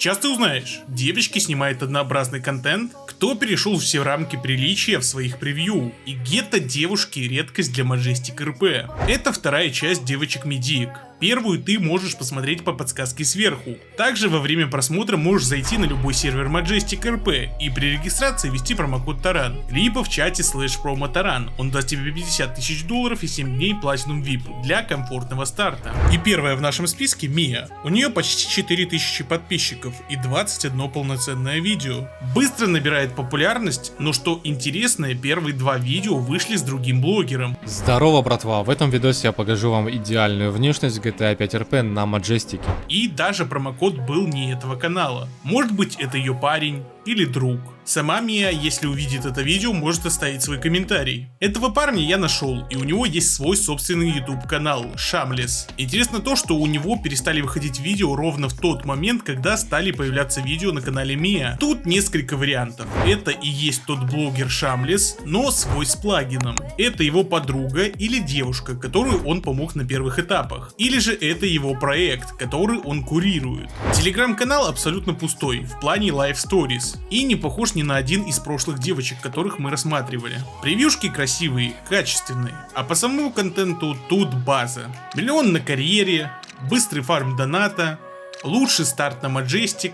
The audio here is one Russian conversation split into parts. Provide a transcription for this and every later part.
Сейчас ты узнаешь, девочки снимают однообразный контент, кто перешел все рамки приличия в своих превью, и гетто девушки редкость для Majestic RP. Это вторая часть девочек-медиек. Первую ты можешь посмотреть по подсказке сверху. Также во время просмотра можешь зайти на любой сервер Majestic RP и при регистрации ввести промокод Таран, либо в чате /promo-Таран. Он даст тебе 50 тысяч долларов и 7 дней Platinum VIP для комфортного старта. И первая в нашем списке Мия. У нее почти 4000 подписчиков и 21 полноценное видео. Быстро набирает популярность, но что интересное, первые два видео вышли с другим блогером. Здорово, братва, в этом видосе я покажу вам идеальную внешность GTA 5 RP на Majestic. И даже промокод был не этого канала. Может быть, это ее парень или друг. Сама Мия, если увидит это видео, может оставить свой комментарий. Этого парня я нашел, и у него есть свой собственный YouTube канал Shameless. Интересно то, что у него перестали выходить видео ровно в тот момент, когда стали появляться видео на канале Мия. Тут несколько вариантов. Это и есть тот блогер Shameless, но свой с плагином. Это его подруга или девушка, которую он помог на первых этапах. Или же это его проект, который он курирует. Телеграм-канал абсолютно пустой в плане Live Stories. И не похож ни на один из прошлых девочек, которых мы рассматривали. Превьюшки красивые, качественные, а по самому контенту тут база. Миллион на карьере, быстрый фарм доната, лучший старт на Majestic,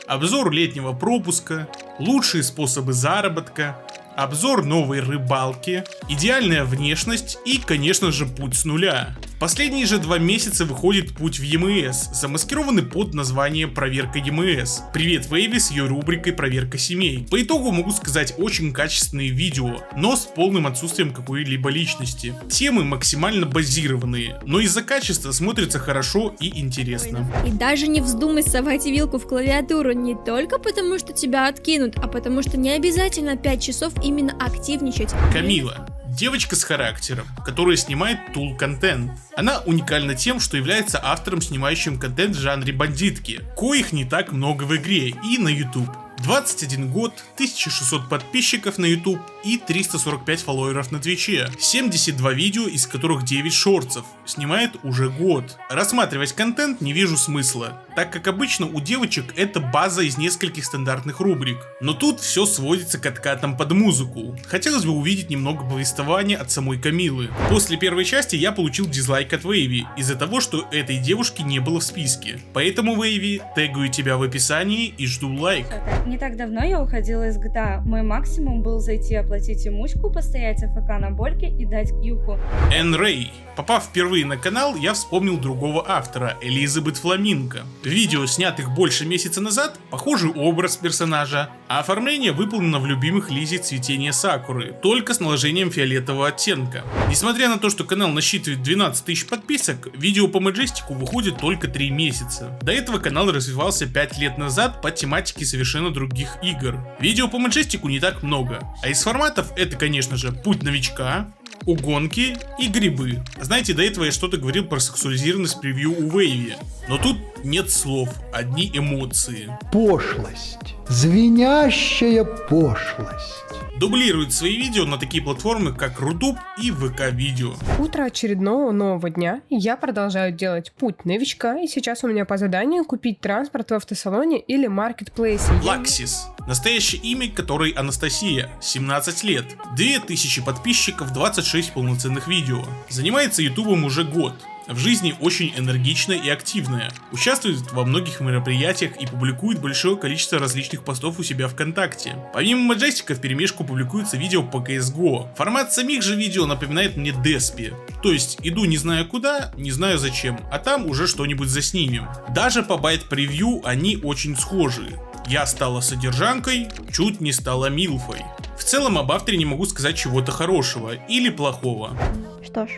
обзор летнего пропуска, лучшие способы заработка, обзор новой рыбалки, идеальная внешность и, конечно же, путь с нуля. Последние же 2 месяца выходит путь в ЕМС, замаскированный под название «Проверка ЕМС». Привет Вейви с ее рубрикой «Проверка семей». По итогу могу сказать, очень качественные видео, но с полным отсутствием какой-либо личности. Темы максимально базированные, но из-за качества смотрится хорошо и интересно. И даже не вздумай совать вилку в клавиатуру не только потому, что тебя откинут, а потому что не обязательно 5 часов именно активничать. Камила. Девочка с характером, которая снимает тул-контент. Она уникальна тем, что является автором, снимающим контент в жанре бандитки, коих не так много в игре и на YouTube. 21 год, 1600 подписчиков на YouTube и 345 фолловеров на Твиче. 72 видео, из которых 9 шортсов. Снимает уже год. Рассматривать контент не вижу смысла, так как обычно у девочек это база из нескольких стандартных рубрик. Но тут все сводится к откатам под музыку. Хотелось бы увидеть немного повествования от самой Камилы. После первой части я получил дизлайк от Вейви из-за того, что этой девушки не было в списке. Поэтому, Вейви, тегаю тебя в описании и жду лайк. Не так давно я уходила из GTA. Мой максимум был зайти, оплатить имучку, постоять АФК на больке и дать кьюху. Энн Рэй. Попав впервые на канал, я вспомнил другого автора, Элизабет Фламинго. В видео, снятых больше месяца назад, похожий образ персонажа, а оформление выполнено в любимых Лизе цветения сакуры, только с наложением фиолетового оттенка. Несмотря на то, что канал насчитывает 12 тысяч подписок, видео по Majestic выходит только 3 месяца. До этого канал развивался 5 лет назад по тематике совершенно других игр. Видео по Majestic не так много, а из форматов это, конечно же, путь новичка, угонки и грибы. Знаете, до этого я что-то говорил про сексуализированность превью у Вейви, но тут нет слов, одни эмоции. Пошлость, звенящая пошлость. Дублирует свои видео на такие платформы, как Рутуб и ВК Видео. Утро очередного нового дня, и я продолжаю делать путь новичка, и сейчас у меня по заданию купить транспорт в автосалоне или маркетплейсе. Лаксис. Настоящее имя которой Анастасия, 17 лет, 2000 подписчиков, 26 полноценных видео. Занимается ютубом уже год. В жизни очень энергичная и активная, участвует во многих мероприятиях и публикует большое количество различных постов у себя ВКонтакте. Помимо Majestic вперемешку публикуются видео по CSGO. Формат самих же видео напоминает мне Деспи, то есть иду не знаю куда, не знаю зачем, а там уже что-нибудь заснимем. Даже по байт-превью они очень схожи. Я стала содержанкой, чуть не стала милфой. В целом об авторе не могу сказать чего-то хорошего или плохого. Что ж,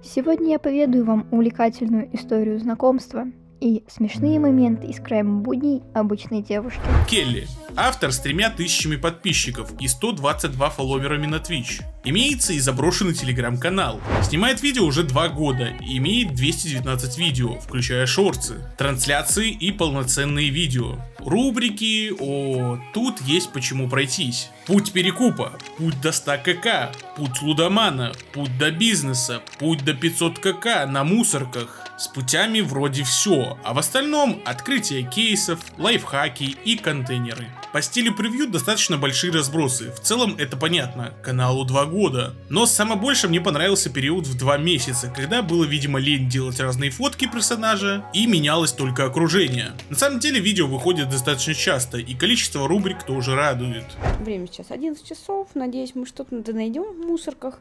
сегодня я поведаю вам увлекательную историю знакомства и смешные моменты из крайма будней обычной девушки. Келли. Автор с 3000 подписчиков и 122 фолловерами на Twitch. Имеется и заброшенный телеграм-канал. Снимает видео уже 2 года и имеет 219 видео, включая шорты, трансляции и полноценные видео. Рубрики, тут есть почему пройтись. Путь перекупа, путь до 100 кк, путь лудомана, путь до бизнеса, путь до 500 кк на мусорках. С путями вроде все, а в остальном открытие кейсов, лайфхаки и контейнеры. По стилю превью достаточно большие разбросы, в целом это понятно, каналу 2 года. Но самое больше мне понравился период в 2 месяца, когда было видимо лень делать разные фотки персонажа и менялось только окружение. На самом деле видео выходит достаточно часто и количество рубрик тоже радует. Время сейчас 11 часов, надеюсь мы что-то найдем в мусорках.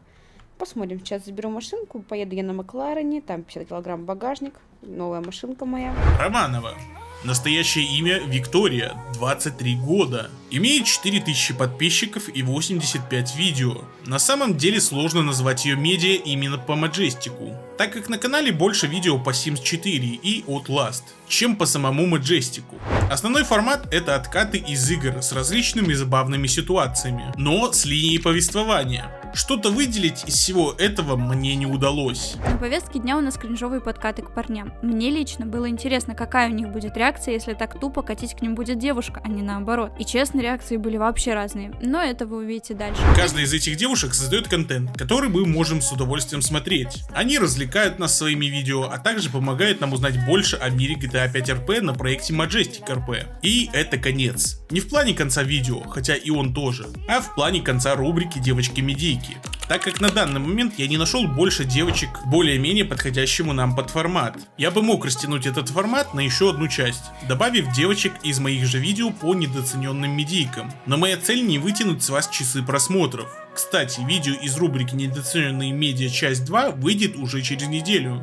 Посмотрим, сейчас заберу машинку, поеду я на Макларене, там 50 килограмм багажник, новая машинка моя. Романова. Настоящее имя Виктория, 23 года. Имеет 4000 подписчиков и 85 видео. На самом деле сложно назвать ее медиа именно по Маджестику, так как на канале больше видео по Sims 4 и Outlast, чем по самому Маджестику. Основной формат это откаты из игр с различными забавными ситуациями, но с линией повествования. Что-то выделить из всего этого мне не удалось. На повестке дня у нас кринжовые подкаты к парням. Мне лично было интересно, какая у них будет реакция, если так тупо катить к ним будет девушка, а не наоборот. И честно, реакции были вообще разные, но это вы увидите дальше. Каждая из этих девушек создает контент, который мы можем с удовольствием смотреть. Они развлекают нас своими видео, а также помогают нам узнать больше о мире GTA 5 RP на проекте Majestic RP. И это конец. Не в плане конца видео, хотя и он тоже, а в плане конца рубрики девочки-медийки. Так как на данный момент я не нашел больше девочек более-менее подходящему нам под формат. Я бы мог растянуть этот формат на еще одну часть, добавив девочек из моих же видео по недооцененным медийкам. Но моя цель не вытянуть с вас часы просмотров. Кстати, видео из рубрики «Недооцененные медиа. Часть 2» выйдет уже через неделю.